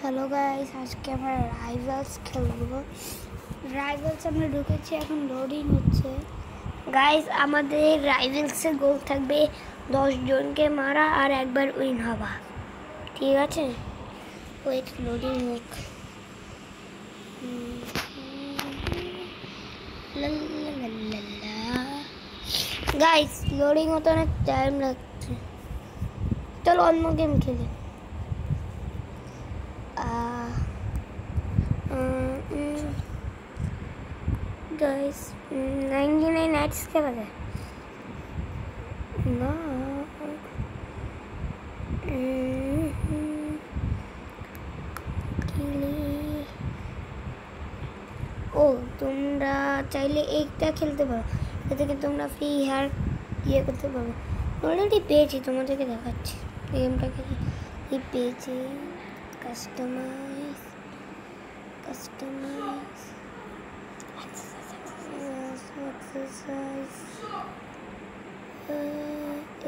Hello guys, আজকে আমরা rivals খেলবো। রাইভালস আমরা ঢুকেছি, এখন লোডিং হচ্ছে। গাইস, আমাদের রাইভালসের গোল থাকবে 10 জনকে মারা আর একবার উইন হওয়া, ঠিক আছে? ওয়েট, লোডিং হোক। গাইস, লোডিং হতে অনেক টাইম লাগছে। চলো অন্য গেম খেলি। Guys, 99 nights খেলা যায় না। ও, তোমরা চাইলে এইটা খেলতে পারো, এতে থেকে তোমরা ফ্রি হেয়ার ইয়ে করতে পারো। অলরেডি পেয়েছি, তোমাদেরকে দেখাচ্ছি গেমটাকে পেয়েছি। কাস্টমাইজ এক্সারসাইজ,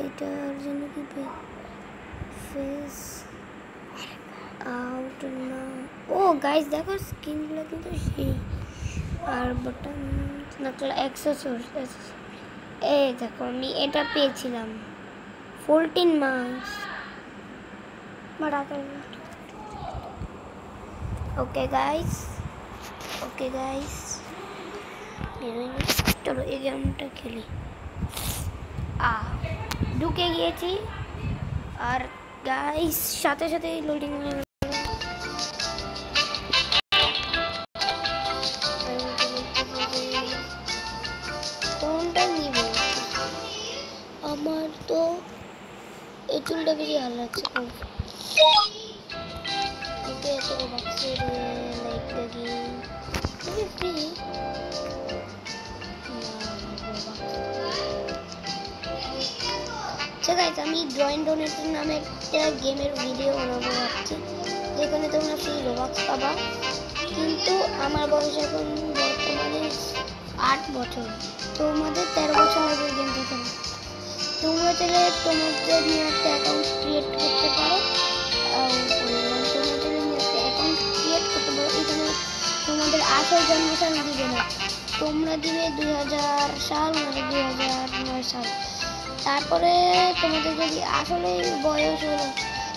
এটার জন্য কি ফেস আউট না। ও গাইস, দেখো স্কিনগুলো কিন্তু সেই আর বাটন নাকলা এক্সেসরিজ। এই দেখো, আমি এটা পেয়েছিলাম 14 মাস বাড়া। ওকে গাইস, চলো এই গেমটা খেলি। ঢুকে গিয়েছি আর গাইস সাথে সাথে লোডিং কোনটা নিব? আমার তো এই চুলটা বেশি ভালো লাগছে। আমি ড্রয়িং ডোনেটর নামে একটা গেমের ভিডিও বানাবো ভাবছি, যেখানে তোমরা ফ্রি রোবাক্স পাবা। কিন্তু আমার বয়স এখন বর্তমানে 8 বছর, তোমাদের 13 বছর হবে গেমটা খেলে। তোমরা চাইলে তোমাদের নিয়ে একটা অ্যাকাউন্ট ক্রিয়েট করতে পারো। এখানে তোমাদের আসল জন্মসাল দিবে না, তোমরা দিবে 2000 সাল মানে 2009 সাল। তারপরে তোমাদের যদি আসলে বয়স হলো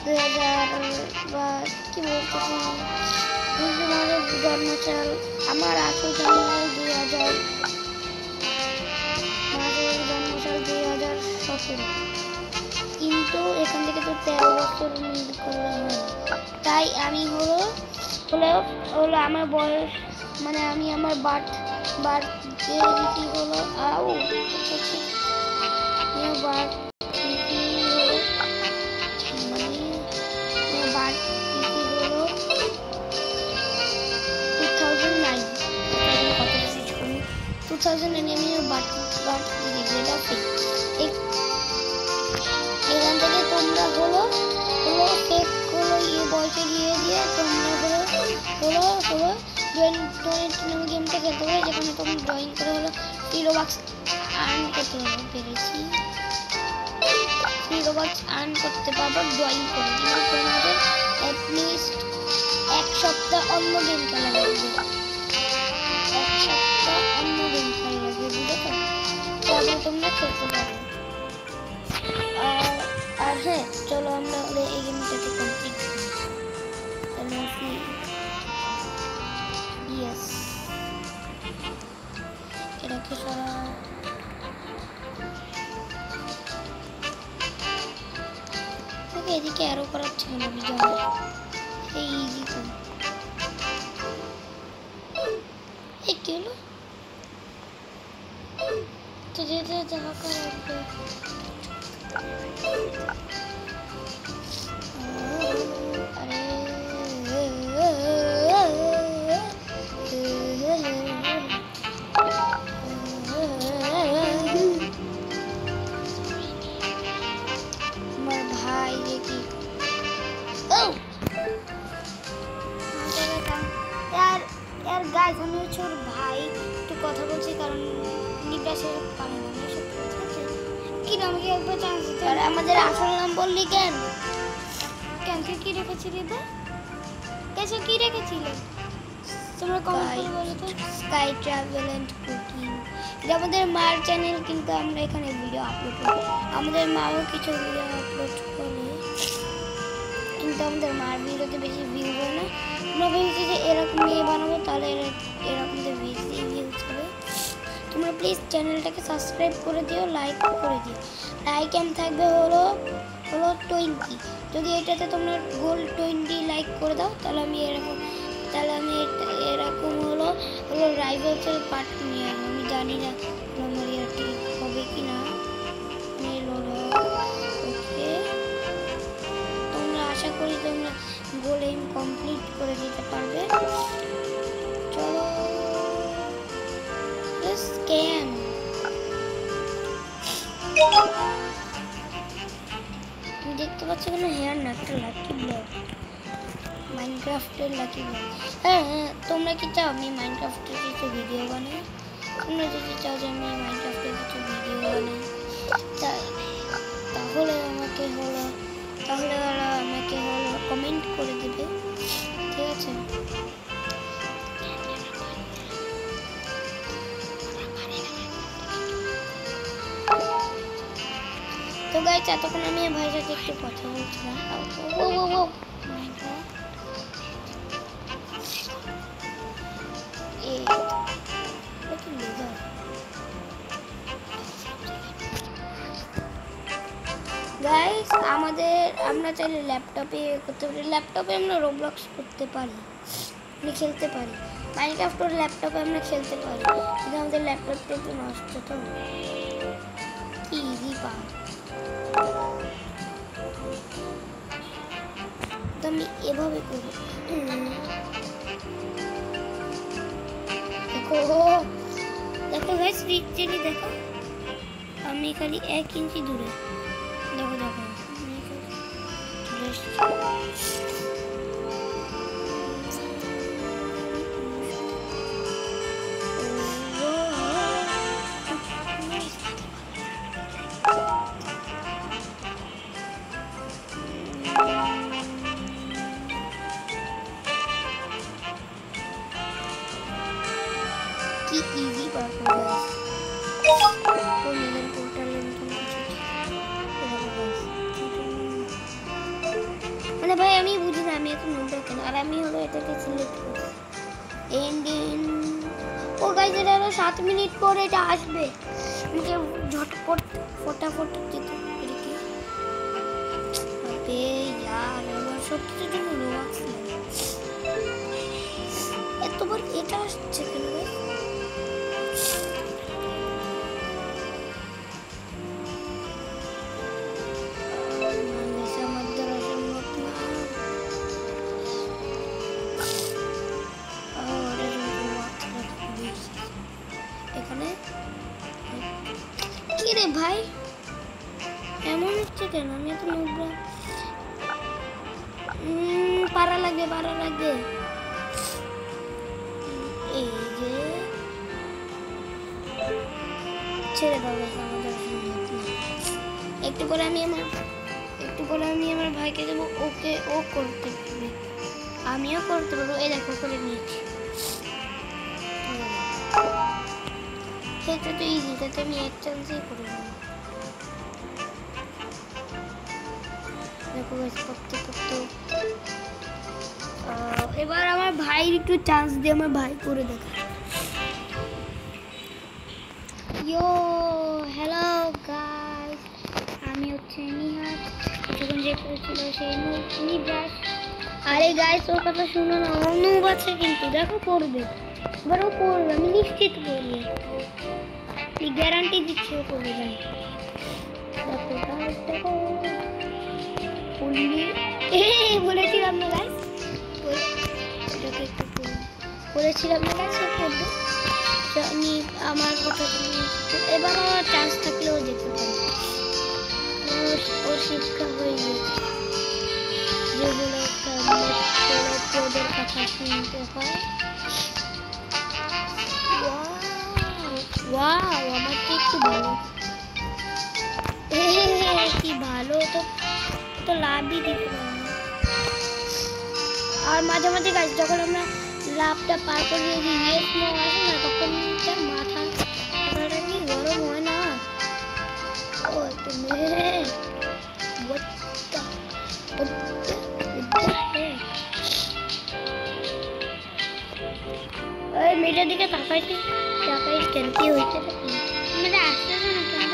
2000 বা কি বলতেছি তোমাদের জন্মসাল, আমার আসল জন্মসাল 2000, জন্মসাল 2017। কিন্তু এখান থেকে তো 13 বছর মিল করলে হয়, তাই আমি হলো আমার বয়স মানে আমি আমার বার্থ হলো এখান থেকে তোমরা হলো বয়সে গিয়ে তোমরা গেমটা খেলতে পারো, যেখানে তোমরা ড্রয়িং করে হলো রোবাক্স আর্ন করতে পারবে। পেরেছি, রোবাক্স আর্ন করতে পারবো ড্রয়িং করে। কিন্তু তোমাদের অ্যাটলিস্ট 1 সপ্তাহ অন্য গেম খেলা লাগবে, বুঝেছো? তারপরে তোমরা খেলতে পারবে। আর হ্যাঁ, চলো আমরা এই গেমটাকে কমপ্লিট করি। এটাকে সরা ওকে, এদিকে আরো করাচ্ছে না বিজয়। এই ইজি তো কি হলো? তো যেটা দেখা করাবে গাইস। আমি হচ্ছে ওর ভাই, একটু কথা বলছি কারণ নিকাশে পারে না। কি আমাকে একবার চান্স দিতে। আর আমাদের আসল নাম বললি কেন? তুই কি রেখেছিলি? এসে কি রেখেছিলে তোমরা কমেন্ট করে বলো তো। স্কাই ট্রাভেল এন্ড কুকিং, এটা আমাদের মার চ্যানেল, কিন্তু আমরা এখানে ভিডিও আপলোড করি। আমাদের মাও কিছু ভিডিও আপলোড করে, কিন্তু আমাদের মার ভিডিওতে বেশি ভিউজ হয় না। আমরা ভেবেছি যে এরকম নিয়ে বানাবো, তাহলে এরকম বেশি ভিউজ হবে। তোমরা প্লিজ চ্যানেলটাকে সাবস্ক্রাইব করে দিও, লাইক করে দিও। লাইক এম থাকবে হলো 20। যদি এটাতে তোমরা গোল 20 লাইক করে দাও, তাহলে আমি এরকম হলো রাইভালসের পার্ট নিয়ে আসবো। আমি জানি না মেমোরিয়াটি হবে কি না। ওকে, তোমরা আশা করি তোমরা গোল এম কমপ্লিট করে দিতে পারবে। চলো স্ক্যাম, দেখতে পাচ্ছ কেন হেয়ার না, একটা লাকি ব্লক, মাইনক্রাফটের লাকি ব্লক। হ্যাঁ হ্যাঁ, তোমরা কি চাও আমি মাইনক্রাফটের কিছু ভিডিও বানাই? তোমরা যদি চাও যে আমি মাইনক্রাফটের কিছু ভিডিও বানাই, তাহলে আমাকে হলো কমেন্ট করে দেবে, ঠিক আছে? তো গাইস, এতক্ষণ আমি ভাইয়ের সাথে একটু কথা বলছিলাম। গাইস, আমরা চাইলে ল্যাপটপে করতে পারি। ল্যাপটপে আমরা রোবলক্স করতে পারি, আমরা খেলতে পারি। মাইনক্রাফট ল্যাপটপে আমরা খেলতে পারি, কিন্তু আমাদের ল্যাপটপটা একটু নষ্ট। তো কি ইজি পা, তো আমি এভাবে করব। দেখো গাইস, লিটারালি দেখো, আমি খালি 1 ইঞ্চি দূরে। দেখো দেখো, কি ইজি পারফরম্যান্স। মানে ভাই আমি বুঝি না, আমি এখন নোটটা কেন, আর আমি হলো এটাকে সিলেক্ট করি এন্ডিং। ও গাইস, এটা হলো 7 মিনিট পরে এটা আসবে। আমাকে ঝটপট ফটাফট যেতে পারি কি? আবে यार, আমার সত্যি জন্য রোবক্স লাগে। এতবার এটা আসছে কেন ভাই? কিরে ভাই, এমন হচ্ছে কেন? আমি এত নোংরা। পারা লাগবে। এই যে ছেড়ে দাও আমাদের। একটু পরে আমি আমার ভাইকে দেবো, ওকে ও করতে পারবে, আমিও করতে পারবো। এই দেখো করে নিয়েছি। সেটা তো ইজি, তাতে আমি 1 চান্সেই করে নেব। দেখো করতে এবার আমার ভাইয়ের একটু চান্স দিয়ে আমার ভাই করে দেখা। ইয়ো হ্যালো গাইস, আমি হচ্ছে নিহাত। যখন যে করেছিল সেই নিব্রাস। আরে গাইস, ওর কথা শুনো না, অন্য আছে কিন্তু দেখো করবে, এবার ও করবে, আমি নিশ্চিত করবো, গ্যারান্টি দিচ্ছি ও করবে। দেখো বলেছিলাম না গাইস, বলেছিলাম না গাইস ও করবে। আমি আমার কথা এবার আমার চান্স থাকলেও যেতে পারি। ওর শিক্ষা হয়ে গেছে, যেগুলো ওদের কথা শুনতে হয়। ওয়াও, আমার তো একটু ভালো, কি ভালো, তো লাভই দিতে পারে। আর মাঝে মাঝে গাইস যখন আমরা লাভটা পার করে যদি ইয়েস নো আসে না তখন মাথাটা কি গরম হয় না। ও তুমি ওই মেয়েটার দিকে তাকাইছি কেন কি হয়েছে আমাদের আসতেছে না কেন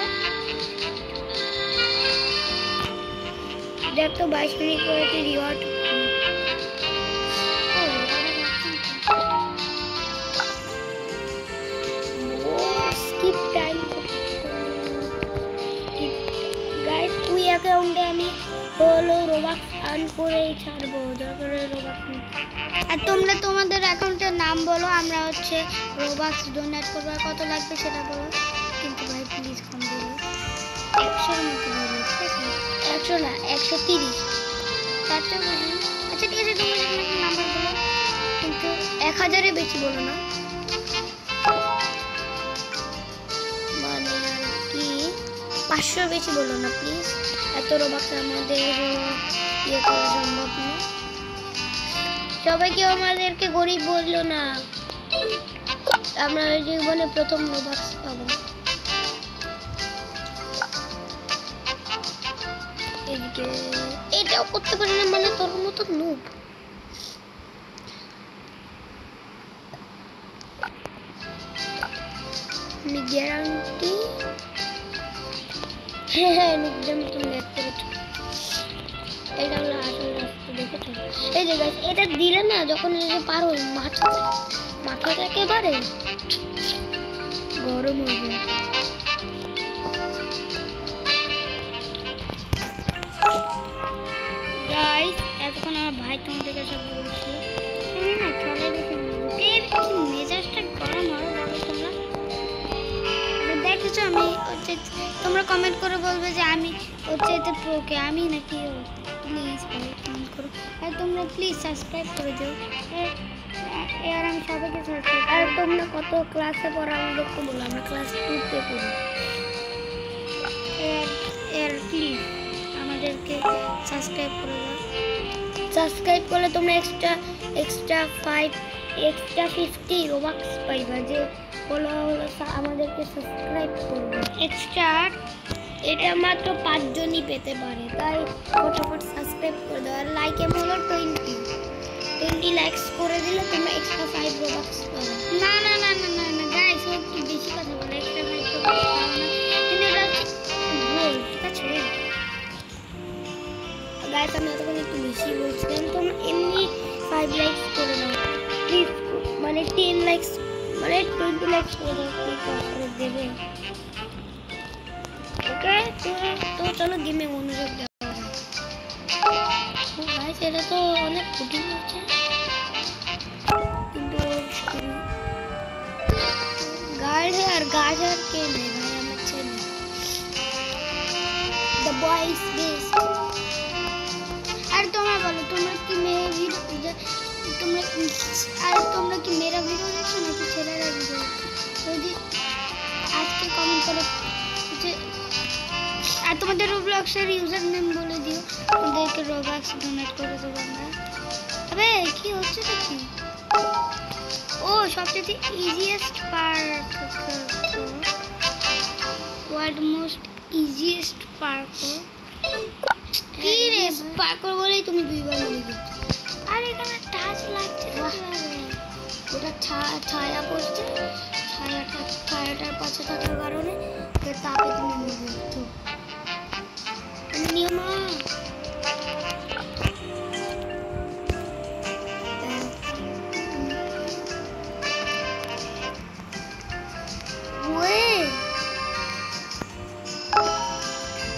দেখ তো 22 মিনিট পরে রিওয়ার্ড স্কিপ টাইম গাইস তুই অ্যাকাউন্টে আমি হলো রোবাক্স আর্ন করে ছাড়বো দরকার রোবাক্স। আর তোমরা তোমাদের অ্যাকাউন্টের নাম বলো, আমরা হচ্ছে রোবাক্স ডোনেট করবো। কত লাগবে সেটা বলো, কিন্তু ভাই প্লিজ কম বলো, 100-এর মতো বলো, ঠিক আছে? 100 না 130 তার চেয়ে বলি। আচ্ছা ঠিক আছে তোমরা নাম্বার বলো, কিন্তু 1000-এর বেশি বলো না, মানে আর কি 500 বেশি বলো না প্লিজ। এত রোবাক্স আমাদের ইয়ে করা সম্ভব না। সবাই কেউ আমাদেরকে গরিব বললো না, আমরা জীবনে প্রথম রোবাক্স পাবো। এদিকে এটাও করতে পারি না, মানে তোর মতো নুব। আমি গ্যারান্টি হ্যাঁ নুবদের মতন দেখতে পাচ্ছ। এটা হলো আসল রাস্তা, দেখেছো? এই যে গাইস এটা দিলে না যখন এই যে পার হই মাথাটা একেবারে গরম হয়ে যায়। গাইস এতক্ষণ আমার ভাই তোমাদের কাছে বলছে না চলে দেখে মেজাজটা গরম হয় বলো তোমরা। দেখেছো আমি হচ্ছে তোমরা কমেন্ট করে বলবে যে আমি হচ্ছে এতে প্রোকে আমি নাকি প্লিজ কমেন্ট করো। আর তোমরা প্লিজ সাবস্ক্রাইব করে দিও। আর আমি সবাইকে সাবস্ক্রাইব। আর তোমরা কত ক্লাসে পড়ো আমাদেরকে বলো, আমরা ক্লাস 2-তে পড়ি। এর প্লিজ আমাদেরকে সাবস্ক্রাইব করে দাও। সাবস্ক্রাইব করলে তোমরা এক্সট্রা 50 রোবাক্স পাইবা। যে বলো আমাদেরকে সাবস্ক্রাইব করবে এক্সট্রা, এটা মাত্র 5 জনই পেতে পারে, তাই ফটাফট সাবস্ক্রাইব করে দাও। আর লাইক এম হলো 20 লাইকস করে দিলে তোমরা এক্সট্রা 5 রোবাক্স পাবে। না না না না না না গাইস ও একটু বেশি কথা বলে, এক্সট্রা 5 রোবাক্স পাবে না, কিন্তু এটা ভুল, ঠিক আছে গাইস? আমি এতক্ষণ একটু বেশি বলছিলাম, তোমরা এমনি 5 লাইকস করে দাও প্লিজ, মানে 10 লাইকস মানে 20 লাইকস করে দাও প্লিজ, করে দেবে ওকে? তো চলো গেমে মনোযোগ দেওয়া ভাই, সেটা তো অনেক কঠিন হচ্ছে, কিন্তু গার্ড আর কে নেই ভাই, আমার ছেলে দ্য বয়েজ বেস্ট। আর তোমরা বলো তোমরা কি তোমরা কি মেয়েরা ভিডিও দেখছো নাকি ছেলেরা ভিডিও? যদি আজকে কমেন্ট করে আর তোমাদের রোবলক্সের ইউজার নেম বলে দিও, ওদেরকে রোবলক্স ডোনেট করে দেবো আমরা। আবে কি হচ্ছে কি? ও সবচেয়ে easiest park, world most easiest park. কি রে পার্কর বলেই তুমি 2বার বলে দিচ্ছ। আর এখানে টাচ লাগছে, ওটা ছায়া পড়ছে, ছায়াটার পাশে থাকার কারণে তাপে তুমি মুগ্ধ নিয়মা।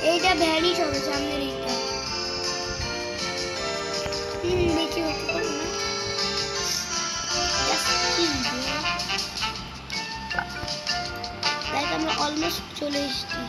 এইটা ভ্যানিশ হবে সামনের এইটা, বেশি হতে পারে না। দেখ আমরা অলমোস্ট চলে এসেছি।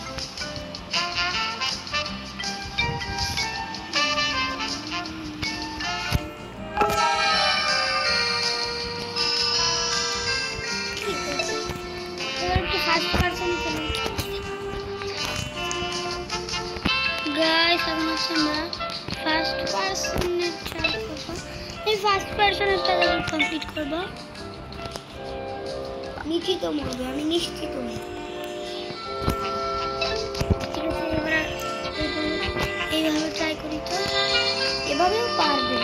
গাইস এখন হচ্ছে আমরা ফার্স্ট পারসনের ট্রাই করব। আমি ফার্স্ট পারসনেরটা যখন কমপ্লিট করব নিশ্চিত মরবে, আমি নিশ্চিত। ঠিক আছে, এবার এইভাবে ট্রাই করি তো। এভাবেও পারবে।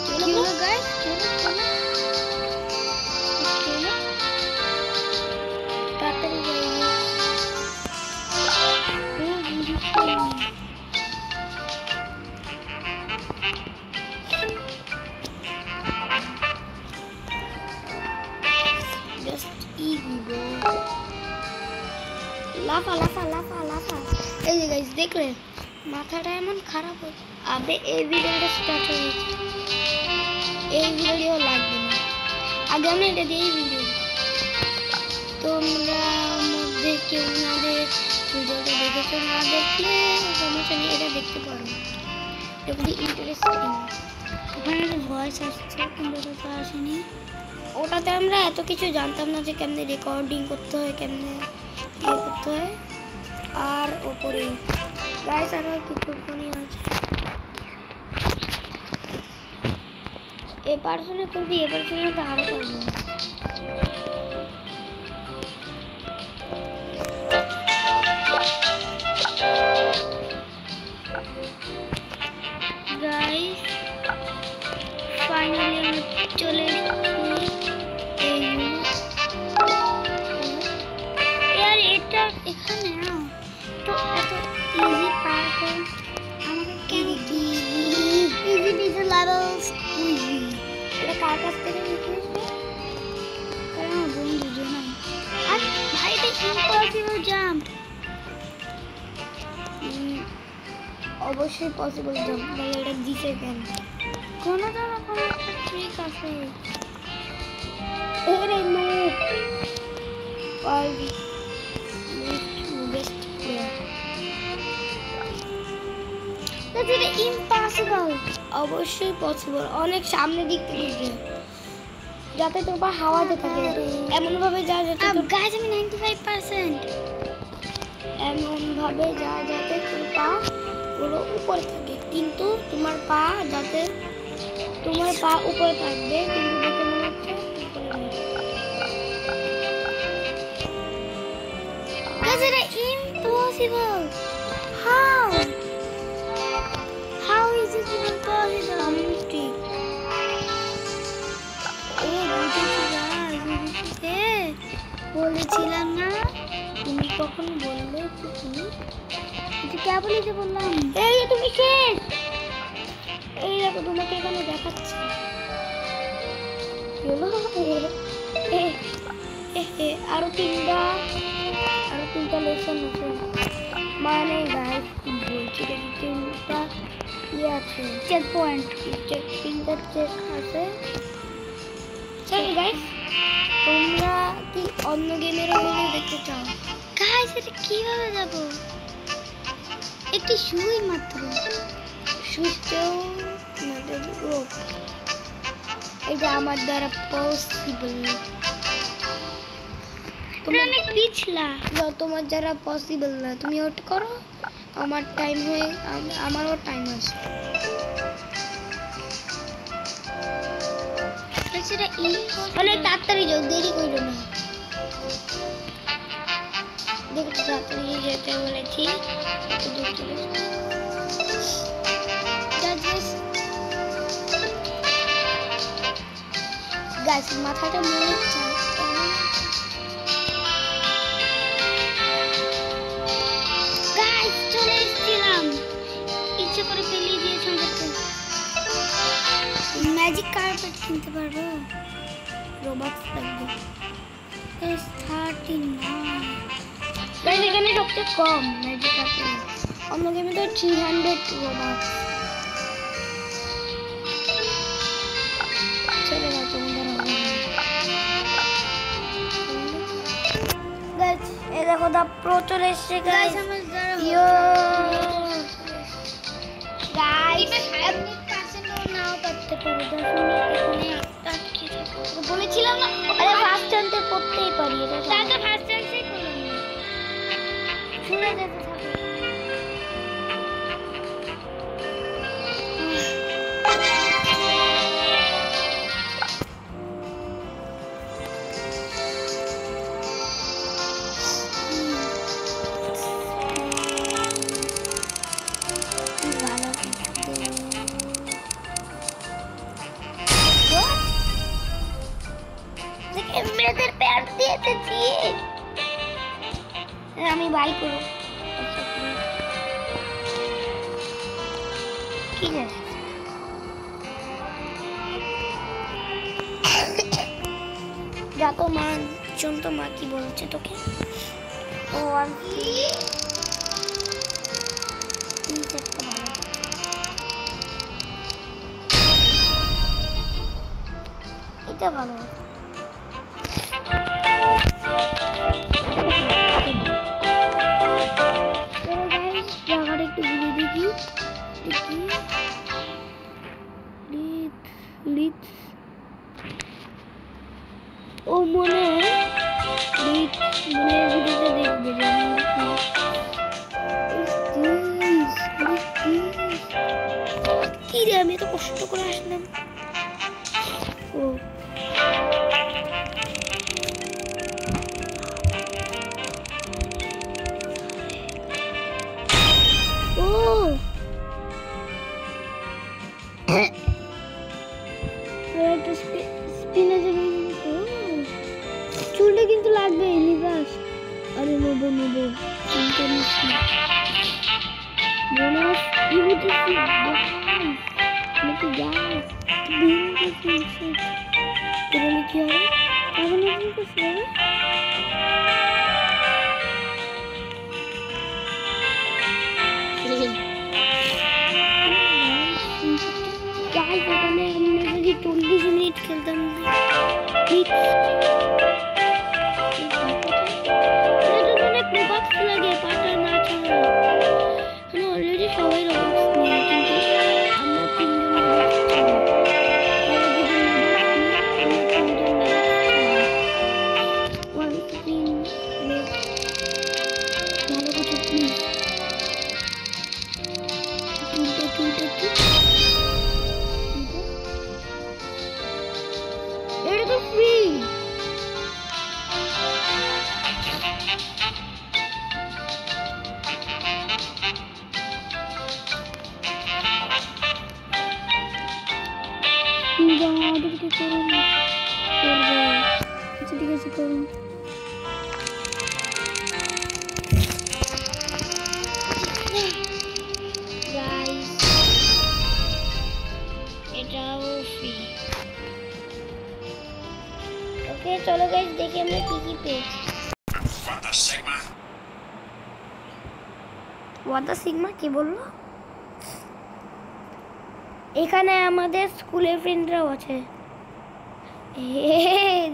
কি হলো গাইস? তাড়াতাড়ি যাই। Just ego. লাফা লাফা লাফা লাফা। এই যে গাইস দেখলে মাথাটা এমন খারাপ হচ্ছে। আবে এই ভিডিওটা স্টার্ট হয়েছে, এই ভিডিও লাগবে না, আগে আমি এটা দিয়ে ভিডিও। তোমরা মধ্যে কেউ না ভিডিওটা দেখেছো, না দেখলে সমস্যা নেই, এটা দেখতে পারো। এটা খুবই ইন্টারেস্টিং। ওখানে একটা ভয়েস আসছে কিন্তু ওটা তো আসেনি। ওটাতে আমরা এত কিছু জানতাম না যে কেমনে রেকর্ডিং করতে হয়, কেমনে ইয়ে করতে হয়। আর ওপরে গাইস আরো কিছুক্ষণই আছে। এ পার্সনে করবি, এ পার্সনে তো আরো করবো। গাইস ফাইনালি আমরা চলে এসেছি এই यार এটা এখানে না তো এত ইজি পারবেন আমাকে কেন ইজি ডিজ লেভেলস ইজি এটা কার কাছ থেকে শিখেছিস? কারণ আমার বন্ধু জানাই আর ভাই এটা ইম্পসিবল জাম্প অবশ্যই পসিবল জাম্প, তাহলে এটা দিছে কেন? কোনো না কোনো ট্রিক আছে এরে নো পারবি, best player. That's it impossible অবশ্যই পসিবল, অনেক সামনে দিক থেকে গিয়ে যাতে তোর পা হাওয়াতে থাকে, এমন ভাবে যা যাতে তোর গাইস আমি 95% এমন ভাবে যা যাতে তোর পা পুরো উপরে থাকে, কিন্তু তোমার পা যাতে তোমার পা উপরে থাকবে, কিন্তু দেখে মনে হচ্ছে উপরে নেই। Guys, it's impossible. How is it even possible? Something বলেছিলাম না তুমি কখন বললে যে তুমি এটা কেবলই যে বললাম এই তুমি শেষ। এই দেখো তোমাকে এখানে দেখাচ্ছে কি হলো? আরো তিনটা লেসন আছে, মানে গাইস বলছি দেখি তিনটা ইয়ে আছে, চেক পয়েন্ট তিনটা চেক আছে। চলো গাইস, তোমরা কি অন্য গেমেরও ভিডিও দেখতে চাও? গাইস এটা কিভাবে যাব একটি শুই মাত্র সুস্থেও রোগ, এটা আমার দ্বারা পসিবল। তুমি অনেক পিছলা তোমার যারা পসিবল না, তুমি ওটা করো, আমার টাইম হয়ে আমারও টাইম আসবে। সেটা অনেক তাড়াতাড়ি যাও, দেরি করো না। দেখো তাড়াতাড়ি যেতে বলেছি, এত দূর চলে এসেছি। গাছ মাথাটা মনে হচ্ছে গাইস চলে এসেছিলাম, ইচ্ছে করে ফেলিয়ে দিয়েছে আমাকে। ম্যাজিক কার্পেট কিনতে পারবো, রোবক্স লাগবে। 39 গাইস এখানে সবচেয়ে কম ম্যাজিক আছে, অন্য গেমে তো 300 রোবক্স। চলে না তোমাদের হবে না। গাইস এই দেখো দা প্রো চলে এসেছে গাইস গাইস। আমার দ্বারা ইয়ো গাইস 1% নাও করতে পারো, 10 মিনিট এখানে আটকে থাকো। বলেছিলাম না, আরে ফার্স্ট চান্সে করতেই পারি, এটা তাকে ফার্স্ট চান্সই করলাম, ছুড়ে যেতে থাকো। এসেছি। আমি বাই করব ঠিক আছে। যা তো মা, শোন তো মা কি বলছে তোকে। ও এটা ভালো। জায়গাটা একটু ঘুরে দেখি। ও মনে দেখবে কি রে, আমি তো কষ্ট করে আসলাম। ও চুলটা কিন্তু লাগবে নিবাস। আরে নেবো বোনাস কি বুঝেছি নাকি গ্যাস দিন কি হবে তাহলে কিছু হবে। আমরা যদি 40 মিনিট খেলতাম ঠিক লাগে পাটা না ছাড়া। অলরেডি সবাই রবক্স নিয়ে, কিন্তু আমরা এটা তো ফ্রি। আমাদেরকে করুন আচ্ছা ঠিক আছে করুন। এটাও ফ্রি। ওকে চলো গাইস দেখি আমরা কি পেয়েছি। ওয়াদা সিগমা কি বললো? এখানে আমাদের স্কুলের ফ্রেন্ডরাও আছে।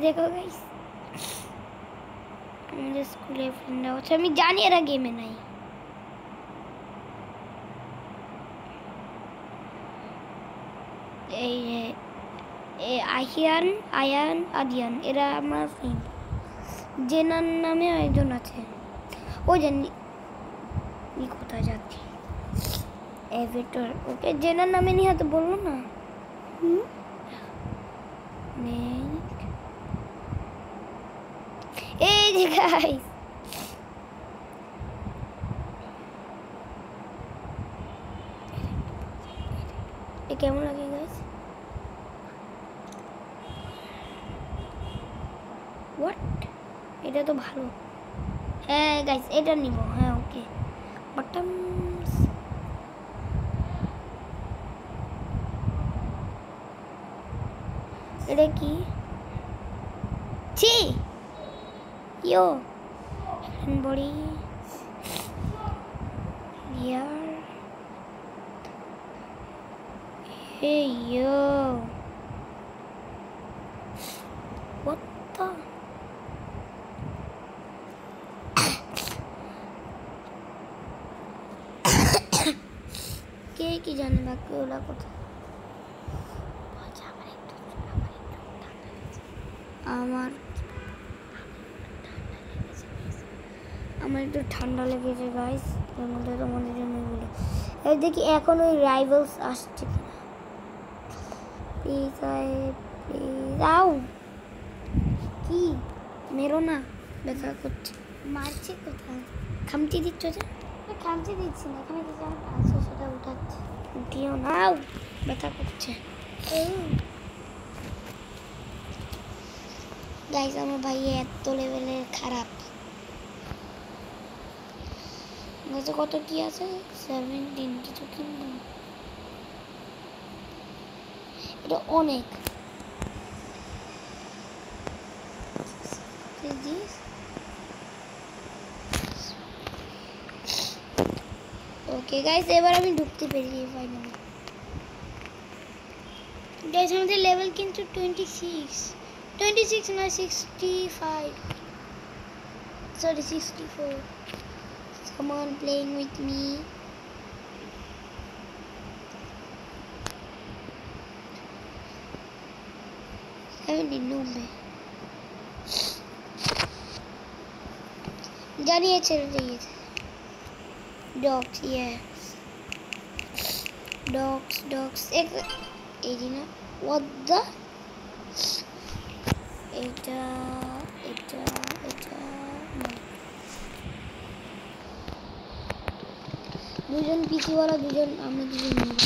দেখো গাইস আমাদের স্কুলের ফ্রেন্ডরাও আছে। আমি জানি এরা গেমে নাই। এই আয়ান আদিয়ান এরা আমার ফ্রেন্ড। জেনার নামে একজন আছে, ও জানি কোথায় যাচ্ছি। এভিটর ওকে জেনার নামে নিয়ে তো বললো না। এই যে গাইস এ কেমন লাগে গাইস? হোয়াট এটা তো ভালো। হ্যাঁ গাইস এটা নিব। হ্যাঁ ওকে বাটনস এটা কি ছি ইয়ো বড়ি ইয়ার হে ইয়ো what the কে কি জানে বাকি ওলা কোথায়। আমার একটু ঠান্ডা লেগেছে গাইস, তার মধ্যে তোমাদের জন্য বলি। এই দেখি এখন ওই রাইভালস আসছে কিনা। প্লিজ আও কি মেরো না, ব্যথা করছে। মারছে কোথায়? খামচি দিচ্ছ যে? খামচি দিচ্ছি না, এখানে কিছু আছে সেটা উঠাচ্ছে। উঠিও না, ব্যথা করছে। গাইস আমার ভাই এত লেভেলের খারাপ। গাছে কত কি আছে? 17 কিছু কিনবো, এটা অনেক। ওকে গাইস এবার আমি ঢুকতে পেরেছি ফাইনালি। গাইস আমাদের লেভেল কিন্তু 26 না 65, sorry 64. Someone playing with me. जानिए चल रही है dogs, yes dogs एक एरिना what the এটা দুজন পিসি वाला দুজন আমরা দুজন নেব।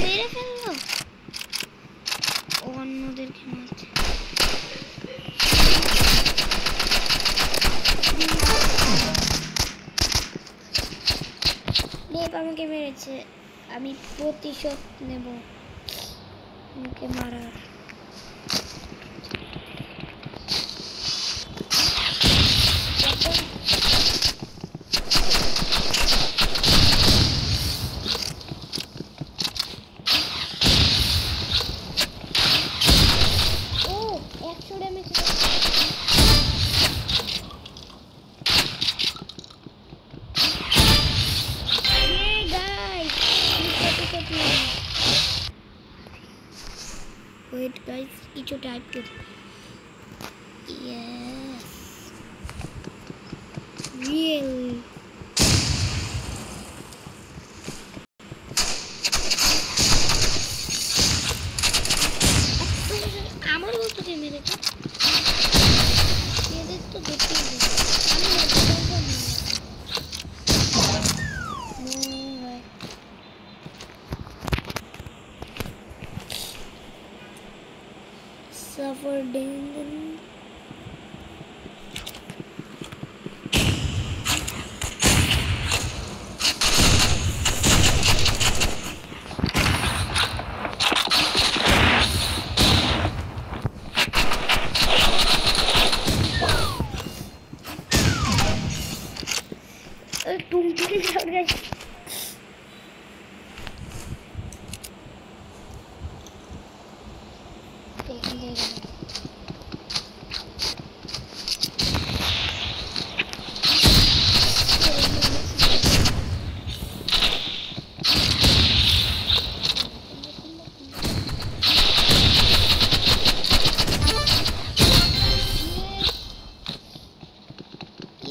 মেরে ফেললো অন্যদেরকে মারছে। নেপ আমাকে মেরেছে, আমি প্রতিশোধ নেব ওকে মারার। ও 100 ড্যামেজ। Wait guys, কিছু টাইপ করি। Yes. Really. আমার বলতো কে মেরেছে? এদের তো দেখতেই হবে। আমি মেরেছি না। Suffer danger. टूटी चढ़ गई।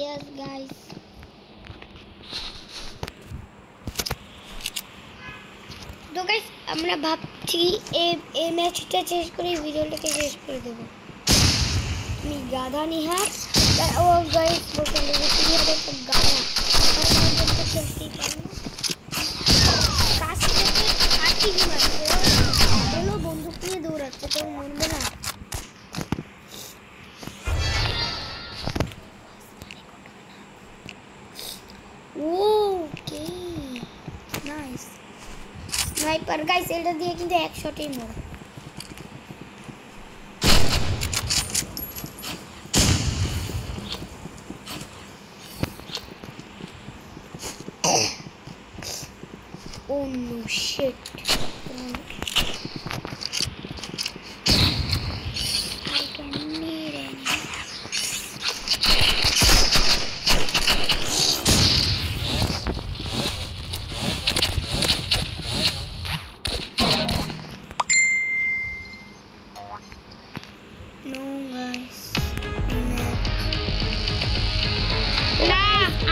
Yes guys, তো গাইস আমরা ভাবছি এই ম্যাচটা শেষ করে ভিডিওটাকে শেষ করে দেব। আমি গাধা নিহার ও গাইস বলতে লেগেছি একটা গাধা খেলতেই পারি না। কাছ থেকে কাটি কি মারছে, হলো বন্দুক নিয়ে দৌড়াচ্ছে, তো মরবে না। ওকে নাইস স্নাইপার গাইস, এটা দিয়ে কিন্তু এক শটেই মরে। Oh no shit. I can need any. No guys. না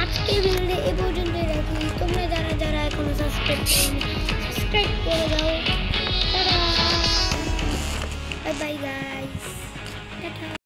আজকে ভিডিওটা এই পর্যন্তই রাখি। তোমরা যারা যারা এখনো সাবস্ক্রাইব করে দাও। Tata bye bye guys, tata.